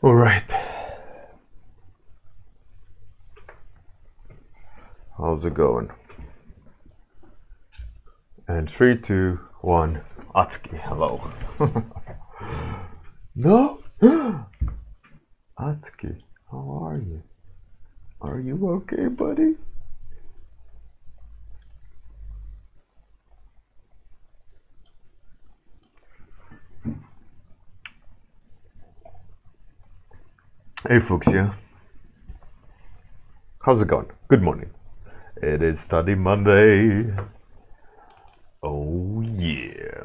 All right. How's it going? And 3, 2, 1. Atsuki, hello. No? Atsuki, how are you? Are you okay, buddy? Hey, Fuchsia. How's it going? Good morning. It is Study Monday. Oh, yeah.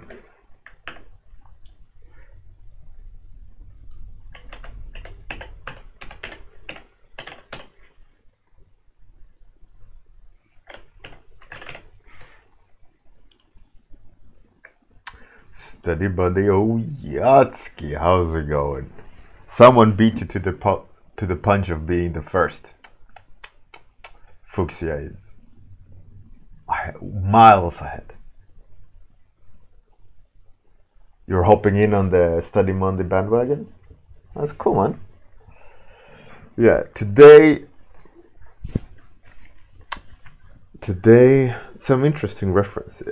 Study Monday. Oh, Yatsuki. How's it going? Someone beat you to the punch of being the first. Fuchsia is miles ahead. You're hopping in on the Study Monday bandwagon? That's cool, man. Yeah, today some interesting reference.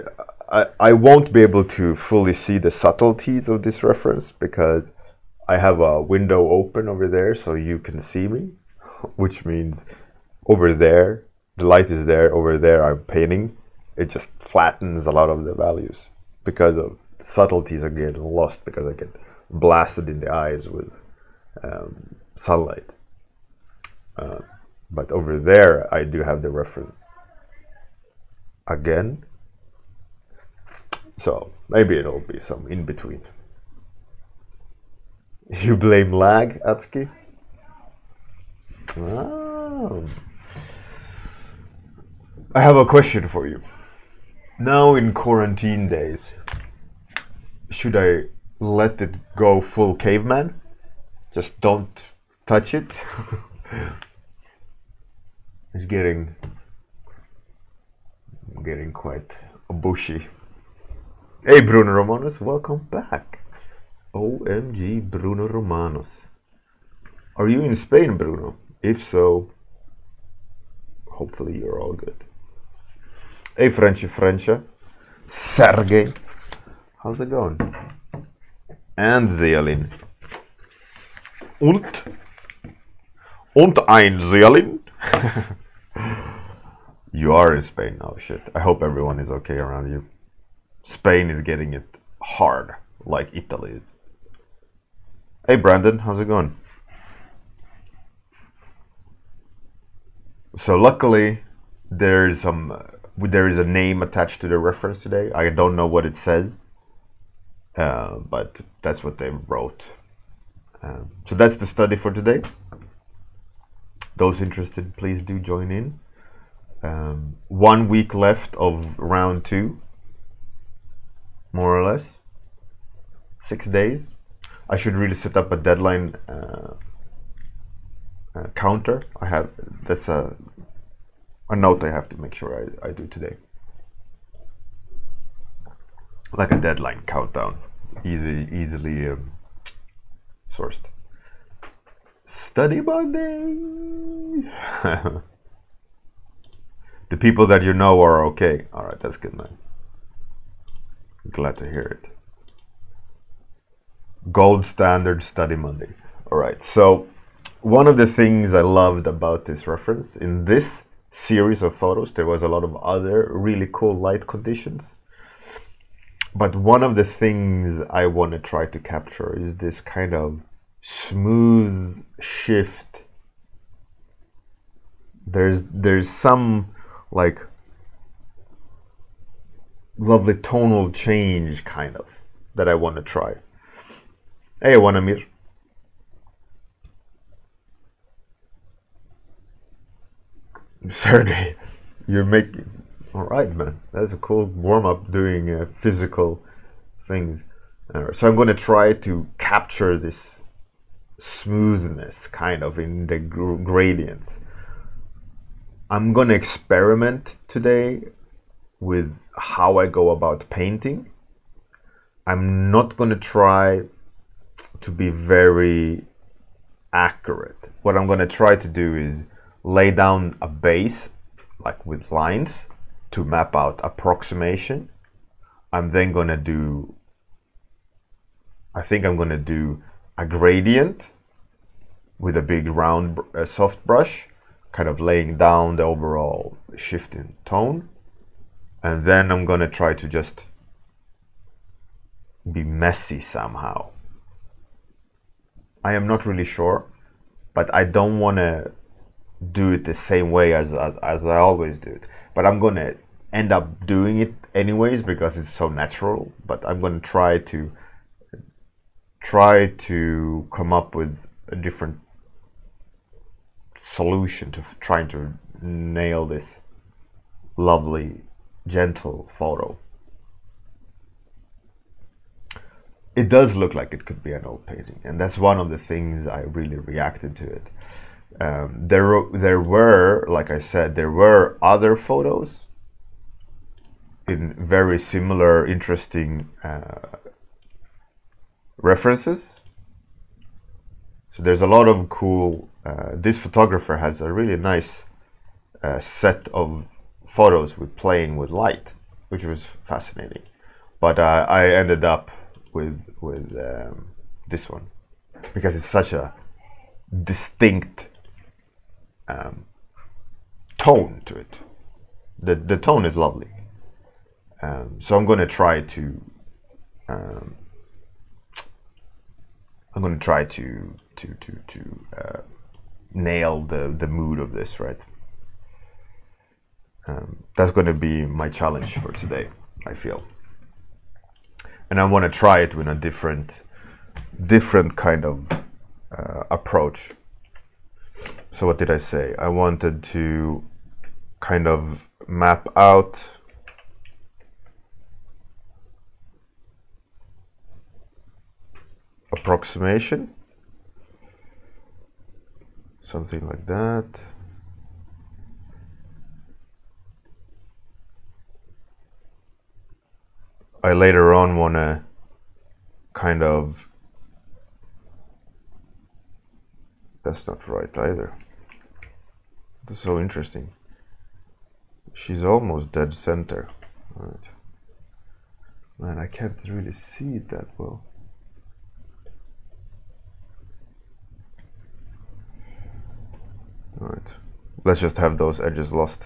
I won't be able to fully see the subtleties of this reference because I have a window open over there so you can see me, which means over there, the light is there, over there I'm painting. It just flattens a lot of the values because of subtleties are getting lost because I get blasted in the eyes with sunlight. But over there I do have the reference again. So maybe it'll be some in between. You blame lag, Atsuki? Oh. I have a question for you. Now in quarantine days, should I let it go full caveman? Just don't touch it? It's getting quite bushy. Hey Bruno Romanos, welcome back. OMG Bruno Romanos. Are you in Spain, Bruno? If so, hopefully you're all good. Hey Frenchy, Sergey. How's it going? And Zealin. Und ein Zealin. You are in Spain. Oh shit. I hope everyone is okay around you. Spain is getting it hard, like Italy is. Hey Brandon, how's it going? So luckily, there is a name attached to the reference today. I don't know what it says, but that's what they wrote. So that's the study for today. Those interested, please do join in. 1 week left of round 2. More or less 6 days. I should really set up a deadline counter. That's a note I have to make sure I do today, like a deadline countdown, easily sourced. Study Monday. The people that you know are okay. All right, that's good, man. Glad to hear it. Gold standard Study Monday. All right, so one of the things I loved about this reference, in this series of photos, there was a lot of other really cool light conditions. But one of the things I want to try to capture is this kind of smooth shift. There's some like lovely tonal change kind of that I want to try. Hey Wanamir. Sergey, you're making alright, man. That's a cool warm-up doing physical things. So I'm going to try to capture this smoothness kind of in the gradients. I'm going to experiment today with how I go about painting. I'm not going to try to be very accurate. What I'm going to try to do is lay down a base, like with lines, to map out approximation. I'm then going to do, I think I'm going to do a gradient with a big round soft brush, kind of laying down the overall shift in tone. And then I'm going to try to just be messy somehow. I am not really sure, but I don't want to do it the same way as I always do it. But I'm going to end up doing it anyways because it's so natural. But I'm going to try to come up with a different solution to trying to nail this lovely, gentle photo. It does look like it could be an old painting, and that's one of the things I really reacted to it. There were, like I said, there were other photos in very similar, interesting references. So there's a lot of cool. This photographer has a really nice set of photos with playing with light, which was fascinating. But I ended up with this one because it's such a distinct tone to it. The tone is lovely. So I'm going to try to nail the mood of this, right? That's going to be my challenge for today, I feel. And I want to try it with a different kind of approach. So what did I say? I wanted to kind of map out approximation, something like that. I later on want to kind of, that's not right either. That's so interesting. She's almost dead center. All right. Man, I can't really see it that well. All right. Let's just have those edges lost.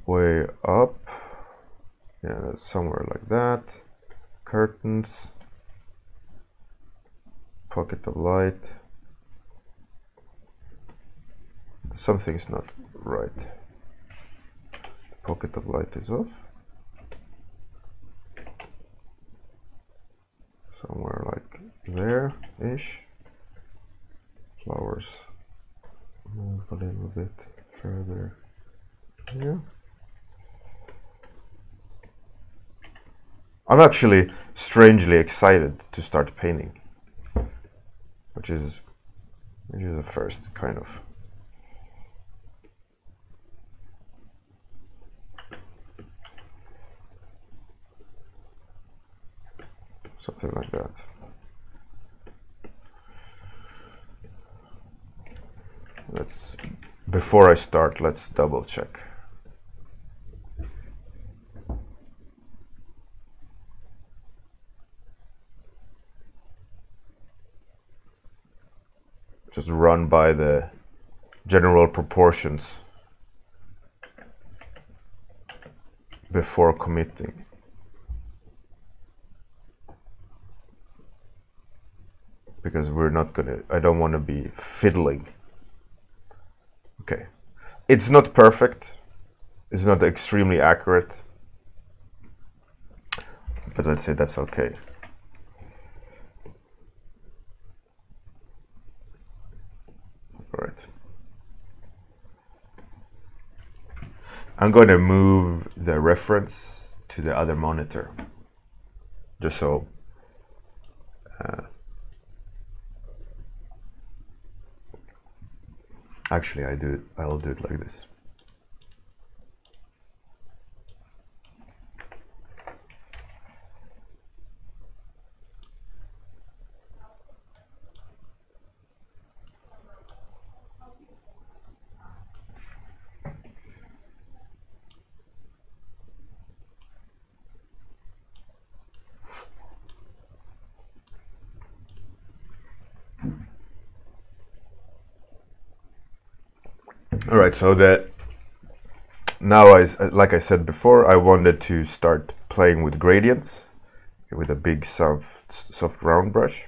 Way up. Yeah, that's somewhere like that. Curtains. Pocket of light. Something's not right. Pocket of light is off. Somewhere like there-ish. Flowers. Move a little bit further here. I'm actually strangely excited to start painting, which is a first, kind of. Something like that. Before I start, let's double check. Just run by the general proportions before committing. Because we're not gonna, I don't want to be fiddling. Okay, it's not perfect, it's not extremely accurate, but let's say that's okay. All right. I'm going to move the reference to the other monitor, just so actually I'll do it like this. All right, so that now, like I said before, I wanted to start playing with gradients with a big soft round brush.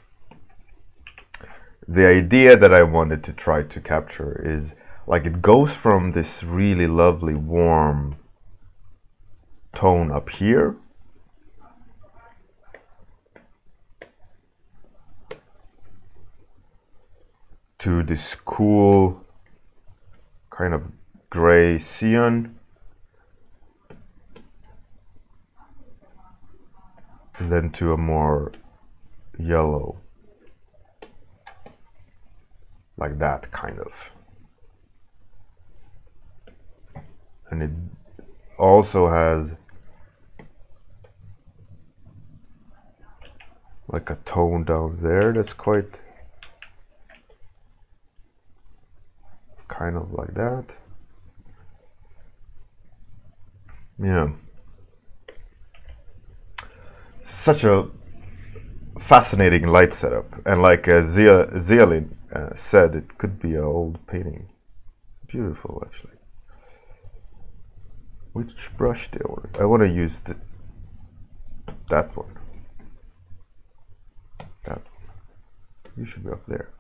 The idea that I wanted to try to capture is like it goes from this really lovely warm tone up here to this cool kind of gray cyan, and then to a more yellow, like that kind of. And it also has like a tone down there that's quite kind of like that. Yeah. Such a fascinating light setup, and like Zealin said, it could be an old painting. Beautiful, actually. Which brush do I want? I want to use that one. That one. You should be up there.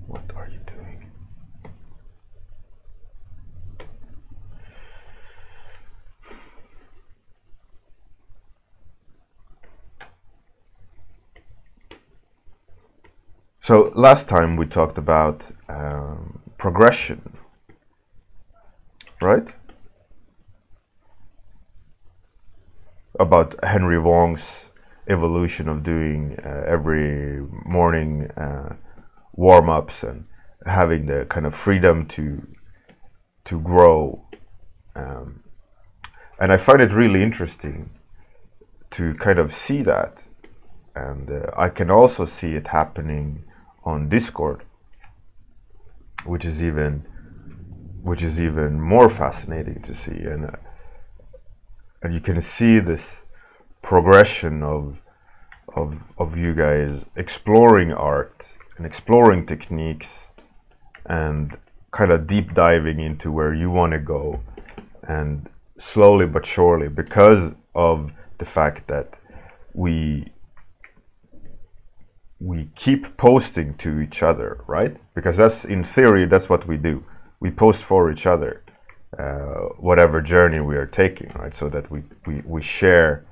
What are you doing? So last time we talked about progression, right? About Henry Wong's evolution of doing every morning warm-ups and having the kind of freedom to grow, and I find it really interesting to kind of see that, and I can also see it happening on Discord, which is even more fascinating to see, and you can see this progression of you guys exploring art and exploring techniques and kind of deep diving into where you want to go, and slowly but surely, because of the fact that we keep posting to each other, right? Because that's, in theory, that's what we do. We post for each other, whatever journey we are taking, right? So that we share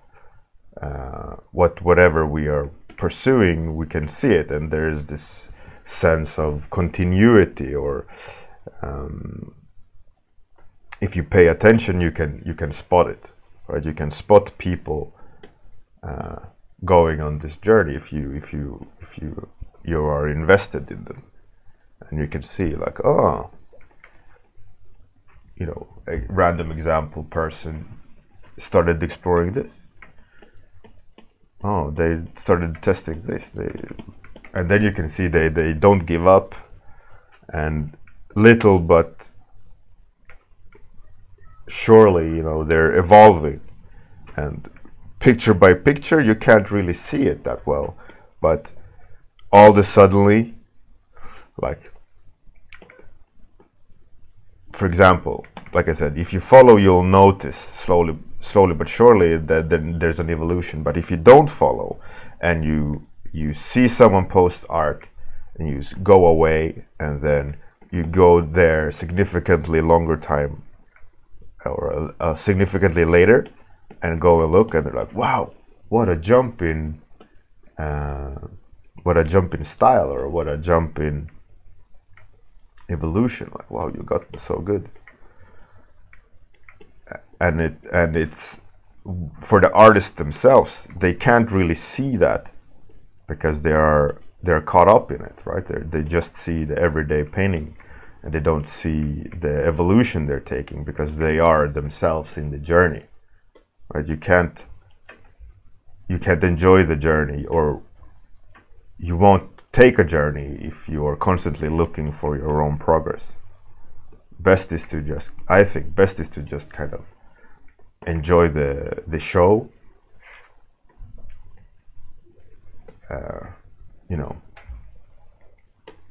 whatever we are pursuing, we can see it, and there is this sense of continuity, or if you pay attention, you can spot it, right? You can spot people going on this journey if you are invested in them, and you can see like, oh, you know, a random example person started exploring this. Oh, they started testing this. And then you can see they don't give up, and little but surely, you know, they're evolving, and picture by picture you can't really see it that well, but all of a suddenly, like, for example, like I said, if you follow, you'll notice slowly but surely that then there's an evolution. But if you don't follow, and you see someone post art, and you go away, and then you go there significantly longer time, or significantly later, and go and look, and they're like, wow, what a jump in style, or what a jump in evolution. Like, wow, you got so good. And it's for the artists themselves, they can't really see that, because they're caught up in it, right? They just see the everyday painting, and they don't see the evolution they're taking, because they are themselves in the journey, right? You can't enjoy the journey, or you won't take a journey if you are constantly looking for your own progress. I think best is to just kind of enjoy the show, you know,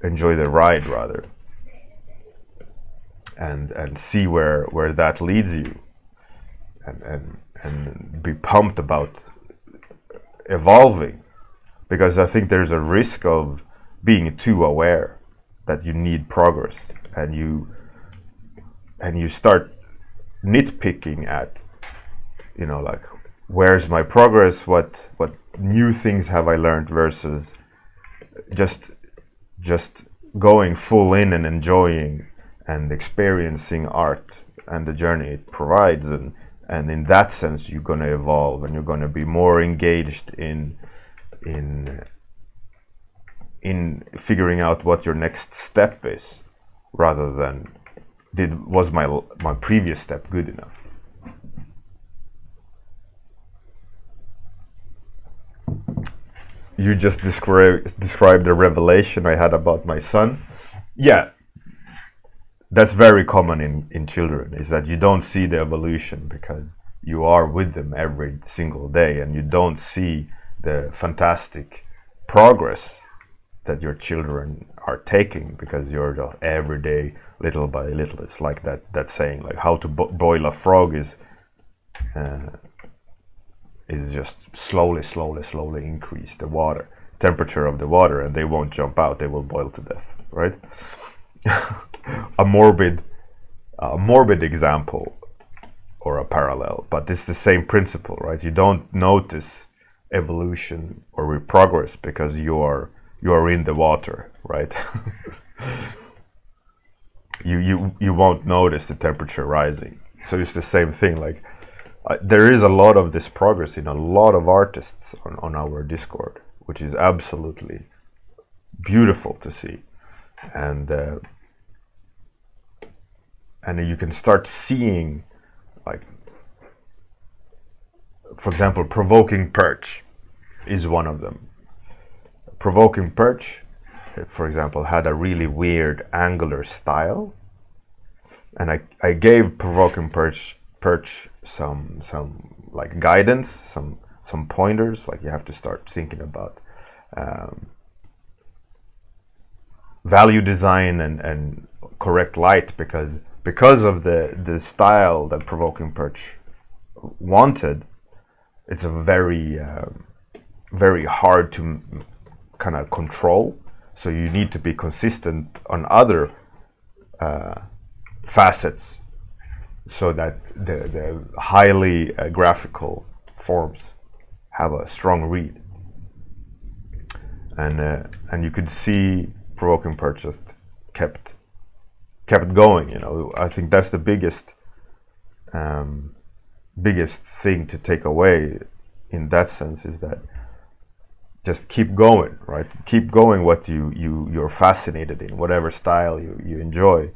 enjoy the ride rather, and see where that leads you, and be pumped about evolving, because I think there's a risk of being too aware that you need progress, and you start nitpicking at, you know, like, where's my progress, what new things have I learned, versus just going full in and enjoying and experiencing art and the journey it provides, and in that sense you're going to evolve, and you're going to be more engaged in figuring out what your next step is, rather than was my previous step good enough. You just described the revelation I had about my son. Yeah, that's very common in children, is that you don't see the evolution because you are with them every single day, and you don't see the fantastic progress that your children are taking, because you're just every day, little by little. It's like that saying, like, how to boil a frog is just slowly increase the water temperature of the water, and they won't jump out, they will boil to death, right? a morbid example, or a parallel, but it's the same principle, right? You don't notice evolution or progress because you are in the water, right? you won't notice the temperature rising. So it's the same thing. Like, there is a lot of this progress in a lot of artists on our Discord, which is absolutely beautiful to see, and you can start seeing, like, for example, Provoking Perch is one of them. Provoking Perch, for example, had a really weird angular style, and I gave Provoking Perch some like guidance, some pointers, like you have to start thinking about value design and correct light, because of the style that Provoking Perch wanted. It's a very hard to kind of control, so you need to be consistent on other facets, so that the highly graphical forms have a strong read, and you could see Provoking Perch just kept going. You know, I think that's the biggest thing to take away in that sense, is that just keep going, right? Keep going what you're fascinated in, whatever style you enjoy,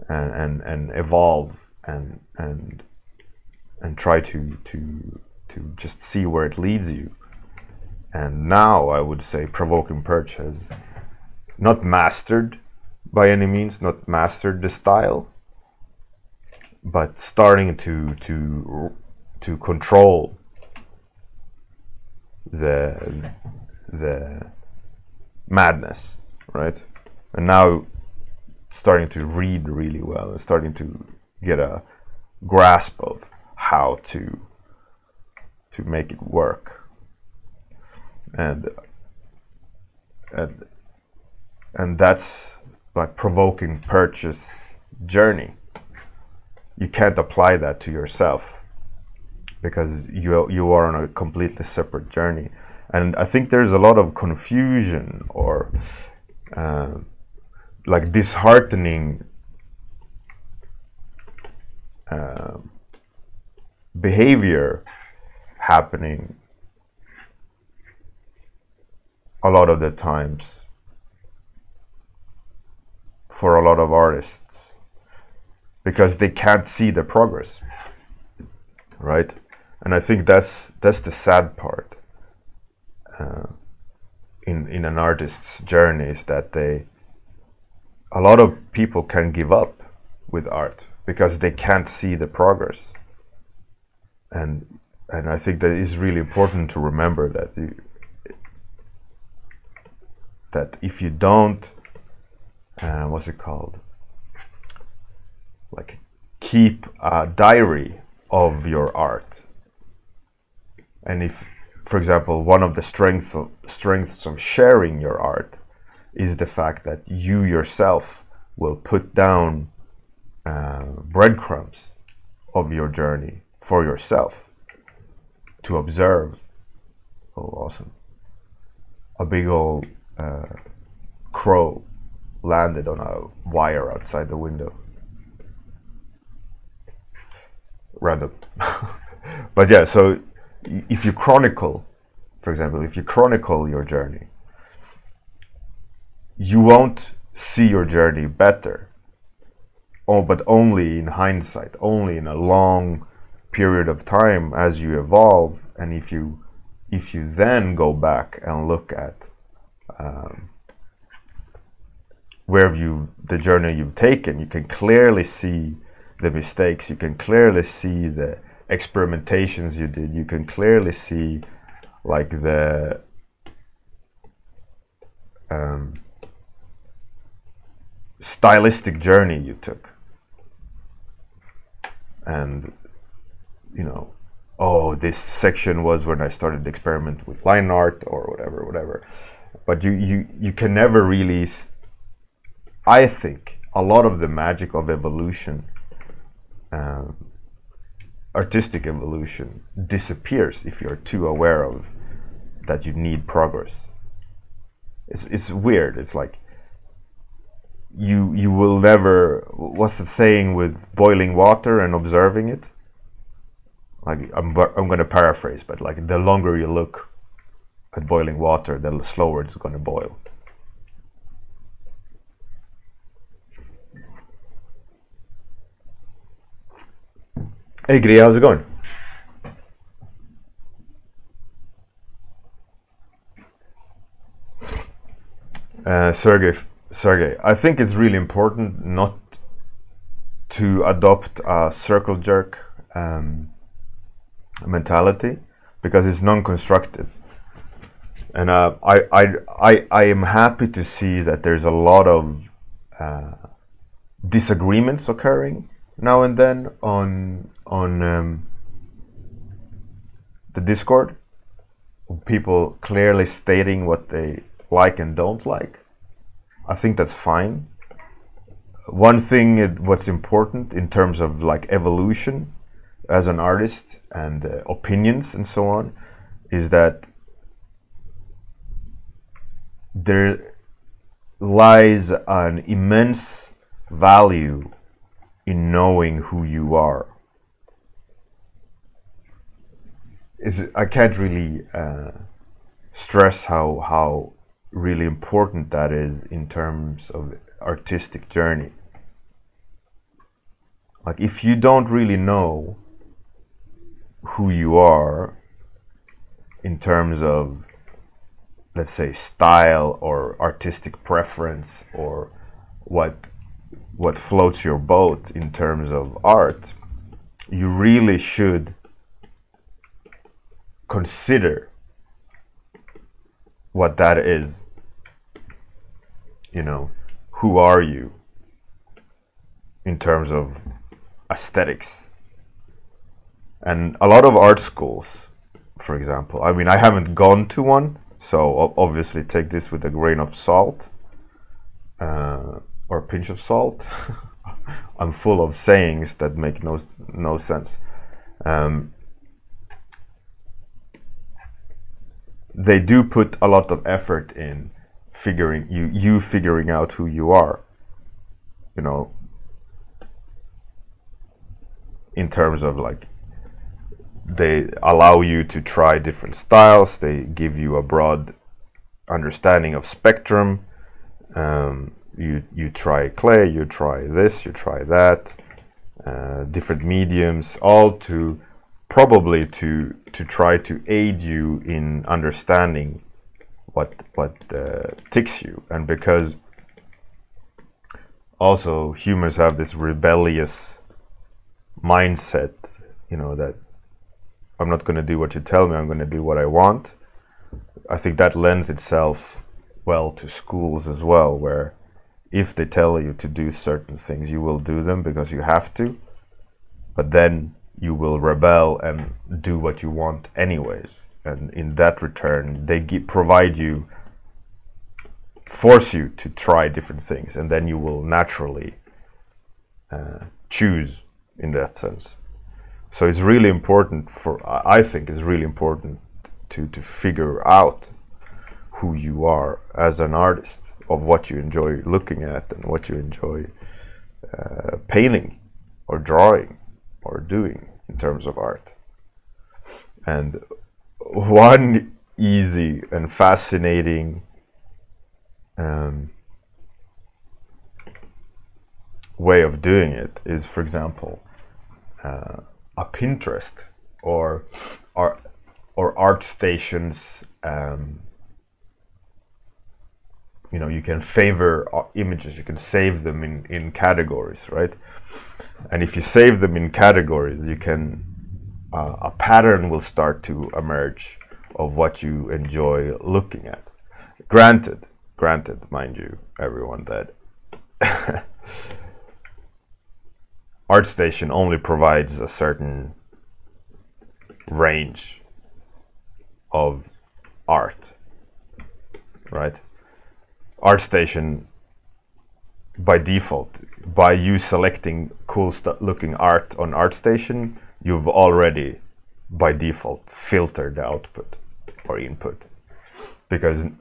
and evolve, and try to just see where it leads you. And now I would say Provoking Perch has not mastered, by any means, not mastered the style, but starting to control the madness, right? And now starting to read really well, and starting to get a grasp of how to make it work, and that's like Provoking Perch's journey. You can't apply that to yourself, because you are on a completely separate journey. And I think there's a lot of confusion, or like disheartening behavior happening a lot of the times for a lot of artists, because they can't see the progress, right? And I think that's the sad part in an artist's journey, is that a lot of people can give up with art because they can't see the progress. And I think that is really important to remember, that if you don't what's it called, like keep a diary of your art. And if, for example, one of the strengths of sharing your art is the fact that you yourself will put down breadcrumbs of your journey for yourself to observe. Oh, awesome. A big old crow landed on a wire outside the window. Random. But yeah, so if you chronicle, for example, if you chronicle your journey, you won't see your journey better. Oh, but only in hindsight, only in a long period of time as you evolve. And if you then go back and look at the journey you've taken, you can clearly see the mistakes, you can clearly see the experimentations you did, you can clearly see like the stylistic journey you took. And you know, oh, this section was when I started to experiment with line art or whatever. But you can never really, I think a lot of the magic of evolution, artistic evolution, disappears if you're too aware of that you need progress. It's weird. It's like you will never, what's the saying with boiling water and observing it? Like I'm going to paraphrase, but like the longer you look at boiling water, the slower it's going to boil. Hey Gri, how's it going? Sergey, I think it's really important not to adopt a circle jerk mentality, because it's non-constructive. And I am happy to see that there's a lot of disagreements occurring now and then on the Discord, of people clearly stating what they like and don't like. I think that's fine. One thing, what's important in terms of like evolution as an artist and opinions and so on, is that there lies an immense value in knowing who you are. I can't really stress how really important that is in terms of artistic journey. Like if you don't really know who you are in terms of, let's say, style or artistic preference, or what floats your boat in terms of art, you really should consider what that is. You know, who are you in terms of aesthetics? And a lot of art schools, for example, I mean, I haven't gone to one, so obviously take this with a grain of salt, or a pinch of salt. I'm full of sayings that make no sense. They do put a lot of effort in figuring out who you are, you know, in terms of like, they allow you to try different styles, they give you a broad understanding of spectrum. You try clay, you try this, you try that, different mediums, all to probably to try to aid you in understanding what ticks you. And because also humans have this rebellious mindset, you know, that I'm not going to do what you tell me, I'm going to do what I want. I think that lends itself well to schools as well, where If they tell you to do certain things, you will do them because you have to, but then you will rebel and do what you want anyways. And in that return, they provide you, force you to try different things, and then you will naturally choose in that sense. So it's really important I think it's really important to figure out who you are as an artist, of what you enjoy looking at and what you enjoy painting or drawing or doing in terms of art. And one easy and fascinating way of doing it is, for example, a Pinterest or ArtStation's. You can favor images, you can save them in categories, right? And if you save them in categories, you can a pattern will start to emerge of what you enjoy looking at. Granted, mind you, everyone, that ArtStation only provides a certain range of art, right? ArtStation, by default, by you selecting cool looking art on ArtStation, you've already by default filtered the output or input, because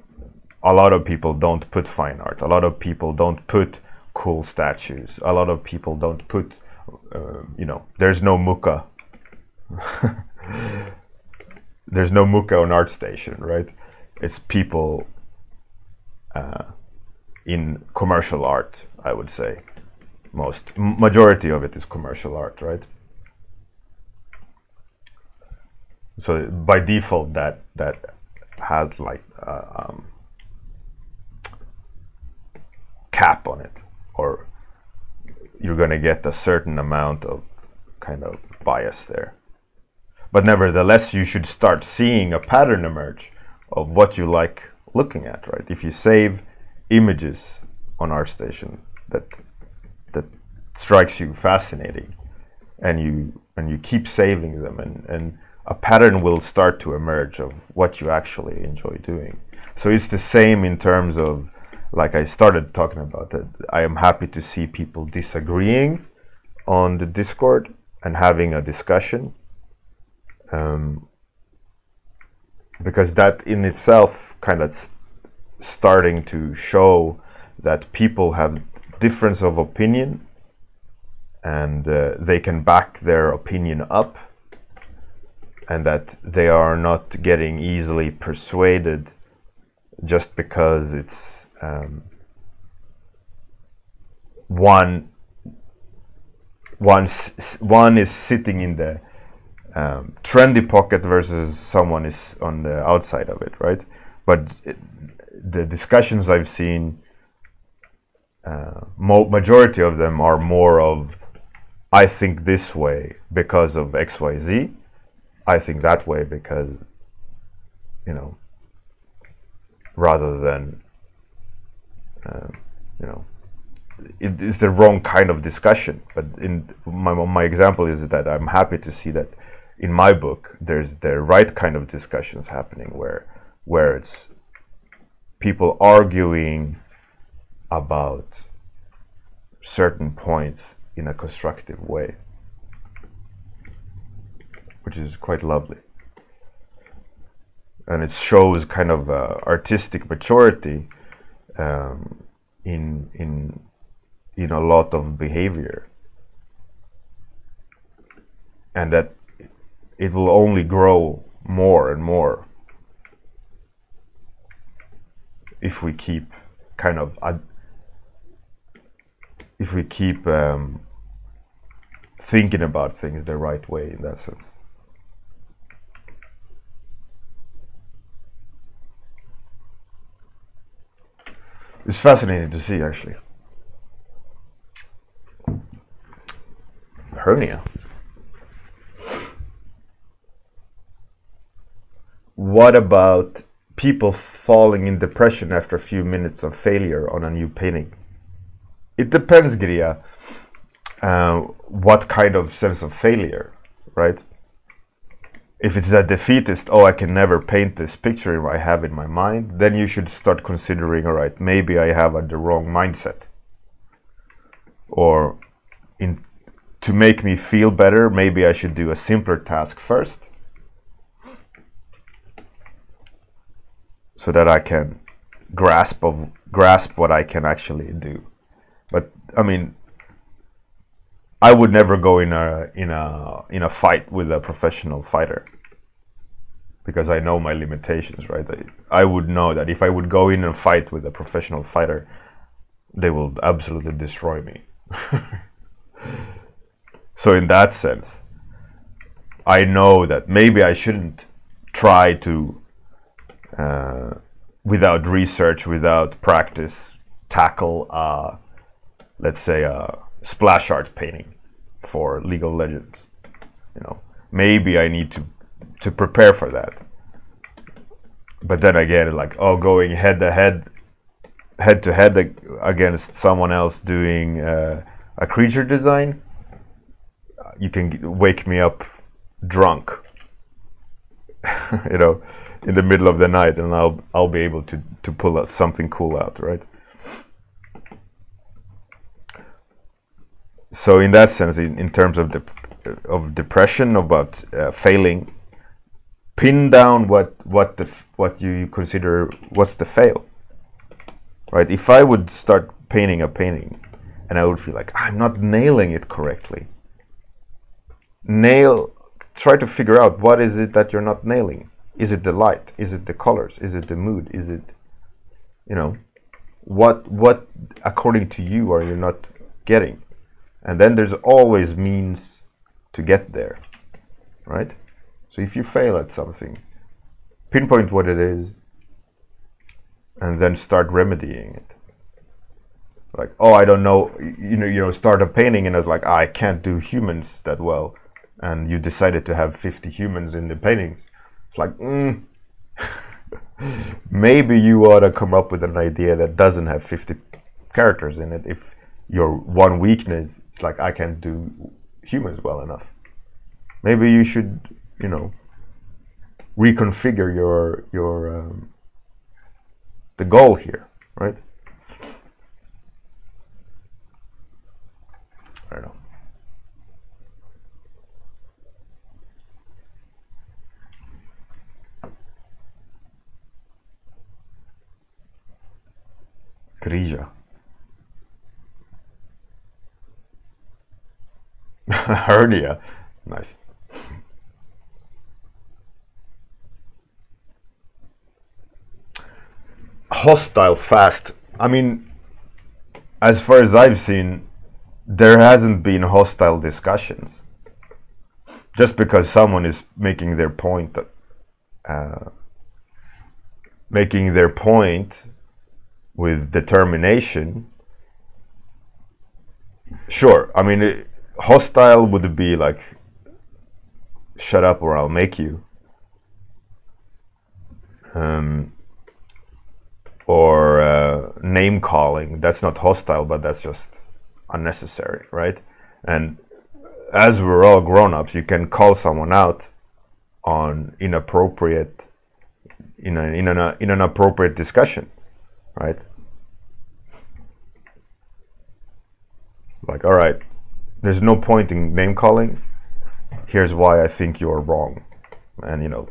a lot of people don't put fine art, a lot of people don't put cool statues, a lot of people don't put there's no muka there's no muka on ArtStation, right? It's people in commercial art, I would say. Majority of it is commercial art, right? So by default, that has like cap on it, or you're gonna get a certain amount of kind of bias there. But nevertheless, you should start seeing a pattern emerge of what you like looking at, right? If you save images on ArtStation that strikes you fascinating, and you keep saving them, and a pattern will start to emerge of what you actually enjoy doing. So it's the same in terms of, like I started talking about, that I am happy to see people disagreeing on the Discord and having a discussion, because that in itself kind of starting to show that people have difference of opinion, and they can back their opinion up, and that they are not getting easily persuaded just because it's one is sitting in the trendy pocket versus someone is on the outside of it, right? But the discussions I've seen, majority of them are more of, I think this way because of XYZ, I think that way because, rather than, it is the wrong kind of discussion. But in my example is that I'm happy to see that in my book there's the right kind of discussions happening, where it's people arguing about certain points in a constructive way, which is quite lovely. And it shows kind of artistic maturity in a lot of behavior, and that it will only grow more and more if we keep kind of thinking about things the right way, in that sense. It's fascinating to see, actually. Hernia. What about people falling in depression after a few minutes of failure on a new painting? it depends, Giria. What kind of sense of failure, right? If it's a defeatist, oh, I can never paint this picture I have in my mind, then you should start considering, all right, maybe I have the wrong mindset. Or to make me feel better, maybe I should do a simpler task first, so that I can grasp what I can actually do. But I mean, I would never go in a fight with a professional fighter, because I know my limitations, right? I would know that if I would go in and fight with a professional fighter, they will absolutely destroy me. So in that sense, I know that maybe I shouldn't try to, without research, without practice, tackle, let's say, a splash art painting for League of Legends. You know, maybe I need to prepare for that. But then again, like, oh, going head to head against someone else doing a creature design, you can wake me up drunk, you know, in the middle of the night, and I'll be able to pull out something cool out, right? So in that sense, in terms of depression, about failing, pin down what you consider what's the fail, right? If I would start painting a painting and I would feel like I'm not nailing it correctly, try to figure out what is it that you're not nailing. Is it the light? Is it the colors? Is it the mood? Is it, you know, what according to you are you not getting? And then there's always means to get there, right? So if you fail at something, pinpoint what it is and then start remedying it. Like, oh, I don't know, you know, start a painting and it's like, I can't do humans that well, and you decided to have 50 humans in the paintings. It's like, maybe you ought to come up with an idea that doesn't have 50 characters in it. If your one weakness is like, I can't do humans well enough, maybe you should, you know, reconfigure your the goal here, right? I don't know. Grija. Hernia. Nice. Hostile fast. I mean, as far as I've seen, there hasn't been hostile discussions. Just because someone is making their point, with determination. Sure, I mean, hostile would be like, shut up or I'll make you. Or name calling. That's not hostile, but that's just unnecessary, right? And as we're all grown-ups, you can call someone out on inappropriate, in an appropriate discussion, right? Like, all right, there's no point in name calling. Here's why I think you're wrong, and you know.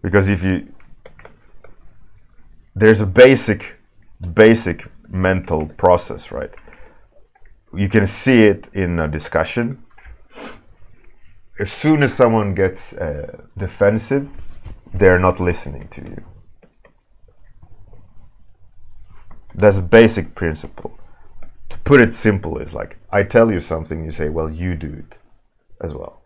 Because there's a basic mental process, right? You can see it in a discussion. As soon as someone gets defensive, they're not listening to you. That's a basic principle. To put it simple is like, I tell you something, you say, well, you do it as well.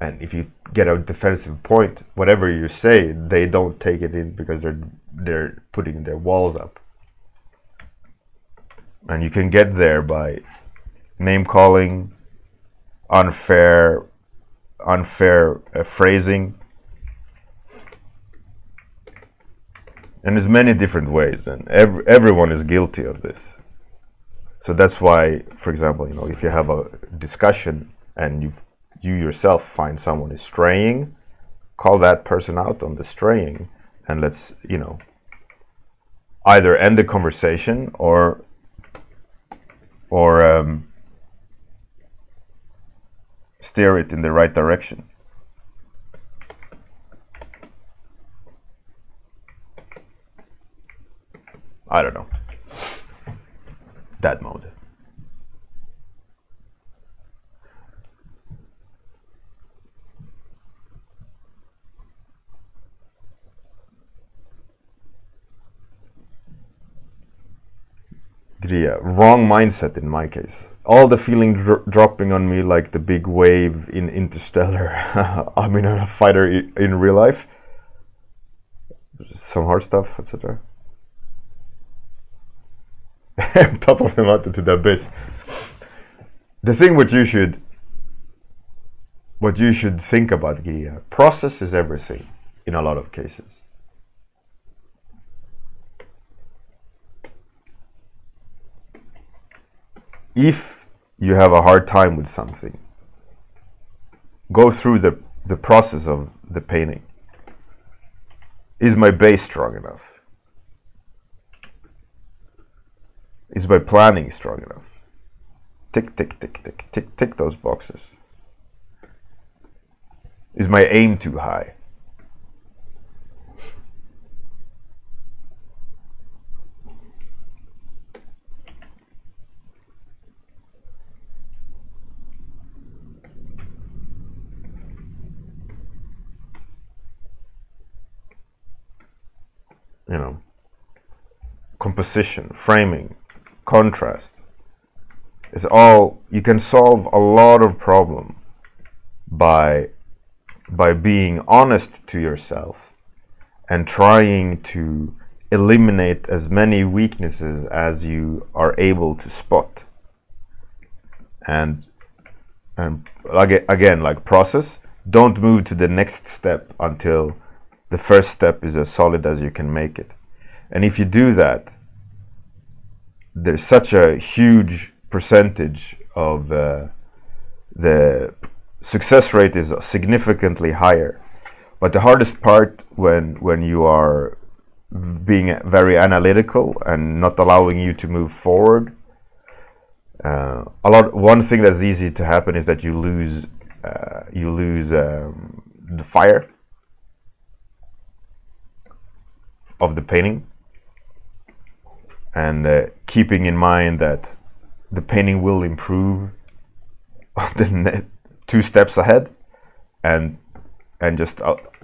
And if you get a defensive point, whatever you say, they don't take it in because they're putting their walls up. And you can get there by name calling, unfair phrasing, And there's many different ways, and everyone is guilty of this. So that's why, for example, you know, if you have a discussion and you yourself find someone is straying, call that person out on the straying, and let's, you know, either end the conversation or steer it in the right direction. I don't know. That mode. Yeah, wrong mindset in my case. All the feeling dropping on me like the big wave in Interstellar. I mean, a fighter in real life. Some hard stuff, etc. Top of the mountain to the abyss. The thing what you should think about, Gia, process is everything in a lot of cases. If you have a hard time with something, go through the process of the painting. Is my base strong enough? Is my planning strong enough? Tick, tick, tick, tick, tick, tick those boxes. Is my aim too high? You know, composition, framing, contrast. It's all, you can solve a lot of problem by being honest to yourself and trying to eliminate as many weaknesses as you are able to spot. And again, like process, don't move to the next step until the first step is as solid as you can make it. And if you do that, there's such a huge percentage of the success rate is significantly higher. But the hardest part when you are being very analytical and not allowing you to move forward, one thing that's easy to happen is that you lose the fire of the painting, and keeping in mind that the painting will improve on the 2 steps ahead, and just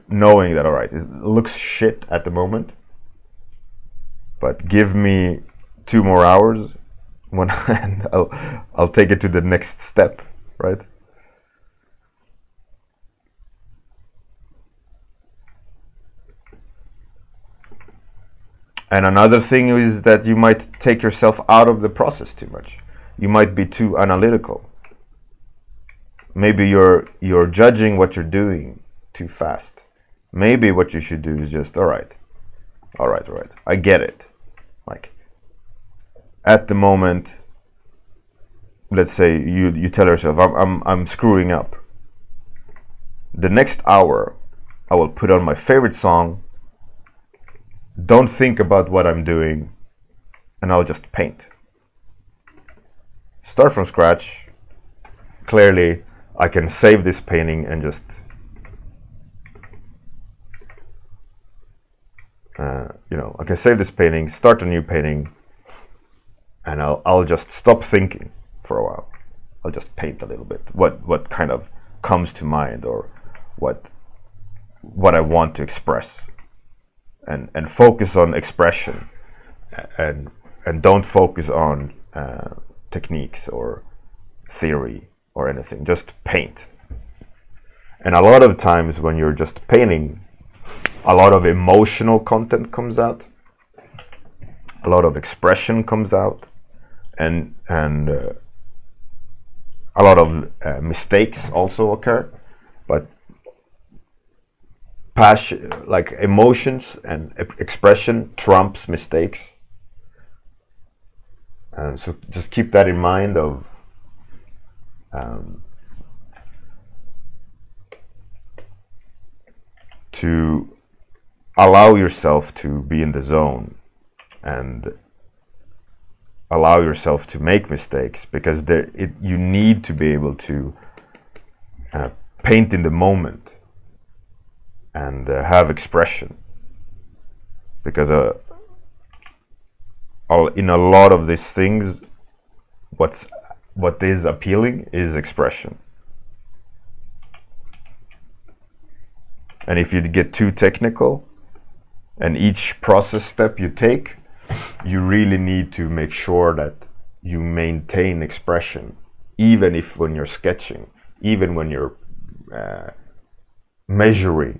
knowing that, all right, it looks shit at the moment, but give me 2 more hours when and I'll take it to the next step, right? And another thing is that you might take yourself out of the process too much. You might be too analytical. Maybe you're judging what you're doing too fast. Maybe what you should do is just, all right, I get it. Like, at the moment, let's say you tell yourself, I'm screwing up. The next hour, I will put on my favorite song. Don't think about what I'm doing, and I'll just paint. Start from scratch. Clearly, I can save this painting and just I can save this painting, start a new painting, and I'll just stop thinking for a while. I'll just paint a little bit. What kind of comes to mind, or what I want to express. And focus on expression, and don't focus on techniques or theory or anything. Just paint. And a lot of times when you're just painting, a lot of emotional content comes out, a lot of expression comes out, and a lot of mistakes also occur. But passion, like emotions and expression trumps mistakes. So just keep that in mind of to allow yourself to be in the zone and allow yourself to make mistakes, because you need to be able to paint in the moment and have expression, because in a lot of these things, what is appealing is expression. And if you get too technical, and each process step you take, you really need to make sure that you maintain expression, even if when you're sketching, even when you're measuring.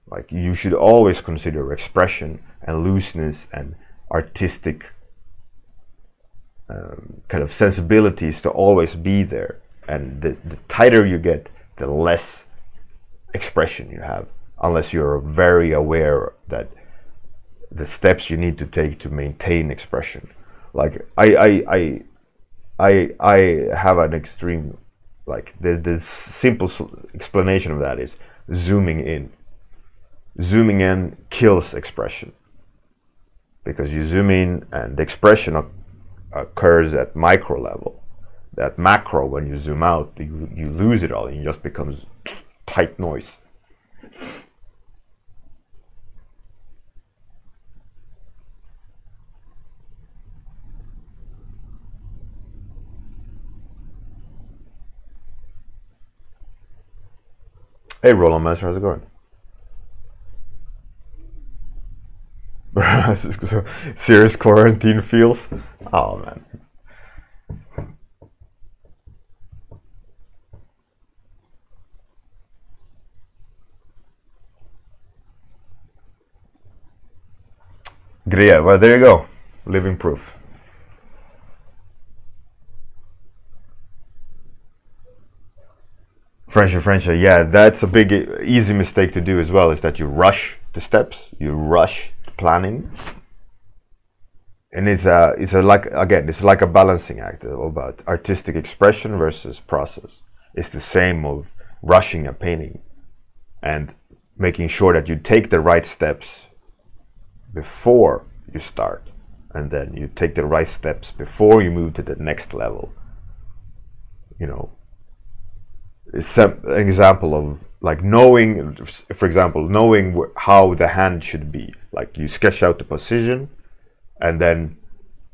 Like, you should always consider expression and looseness and artistic kind of sensibilities to always be there. And the tighter you get, the less expression you have, unless you're very aware that the steps you need to take to maintain expression. Like I have an extreme, like the simple explanation of that is zooming in. Zooming in kills expression, because you zoom in and the expression occurs at micro level. That macro, when you zoom out, you lose it all, and it just becomes tight noise. Hey Roland Master, how's it going? Serious quarantine feels? Oh man. Yeah, well, there you go. Living proof. French, yeah, that's a big, easy mistake to do as well, is that you rush the steps, you rush planning. And it's like a balancing act about artistic expression versus process. It's the same of rushing a painting and making sure that you take the right steps before you start, and then you take the right steps before you move to the next level. You know, it's an example of like knowing, for example, knowing how the hand should be. Like, you sketch out the position and then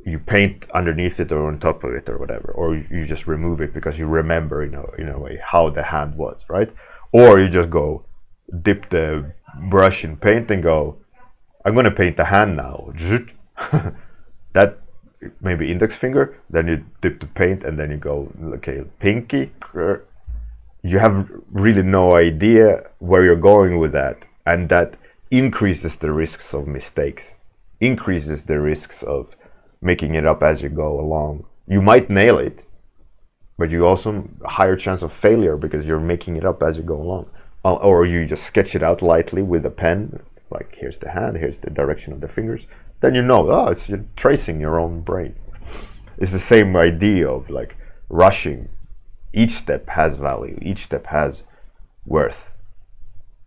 you paint underneath it or on top of it or whatever, or you just remove it because you remember, in a way, how the hand was, right? Or you just go dip the brush in paint and go, I'm going to paint the hand now. That maybe index finger, then you dip the paint and then you go, okay, pinky. You have really no idea where you're going with that, and that increases the risks of mistakes, increases the risks of making it up as you go along. You might nail it, but you also a higher chance of failure because you're making it up as you go along. Or you just sketch it out lightly with a pen, like here's the hand, here's the direction of the fingers. Then it's you're tracing your own brain. It's the same idea of like rushing. Each step has value, each step has worth,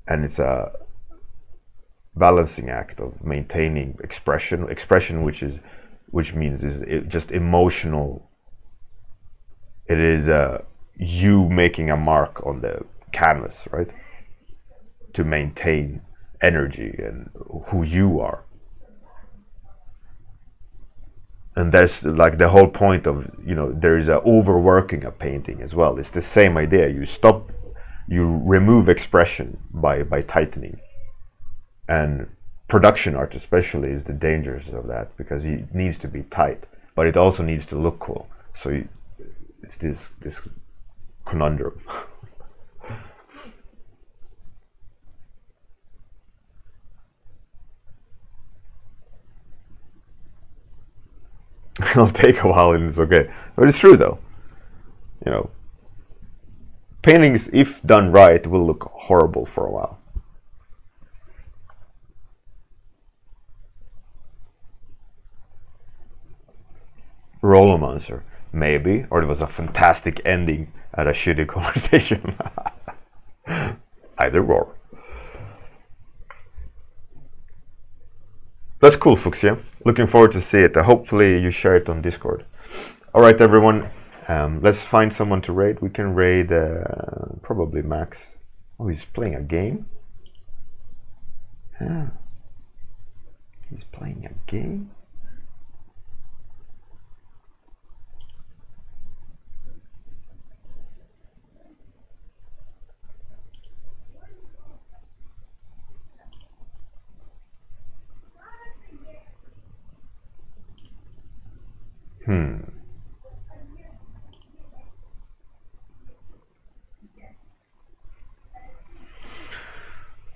and it's a balancing act of maintaining expression, which means is just emotional. It is you making a mark on the canvas, right? To maintain energy and who you are. And that's like the whole point of, there is a overworking a painting as well. It's the same idea. You remove expression by tightening. And production art especially is the dangers of that, because it needs to be tight, but it also needs to look cool. So it's this conundrum. It'll take a while and it's okay. But it's true though. Paintings, if done right, will look horrible for a while. Roller maybe, or it was a fantastic ending at a shitty conversation. Either or. That's cool, Fuxia. Looking forward to see it. Hopefully you share it on Discord. Alright everyone, let's find someone to raid. We can raid probably Max. Oh, he's playing a game? Yeah. He's playing a game?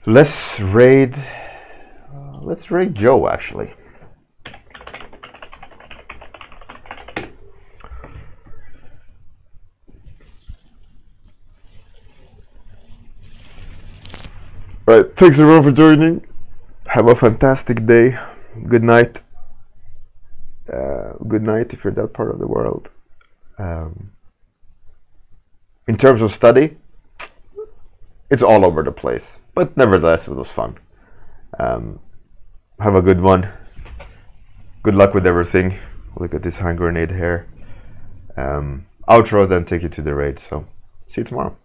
Let's raid Joe actually. Right, thanks everyone for joining. Have a fantastic day. Good night. Good night if you're that part of the world. In terms of study, it's all over the place, but nevertheless it was fun. Have a good one. Good luck with everything. Look at this hand grenade here. Outro, then take you to the raid. So see you tomorrow.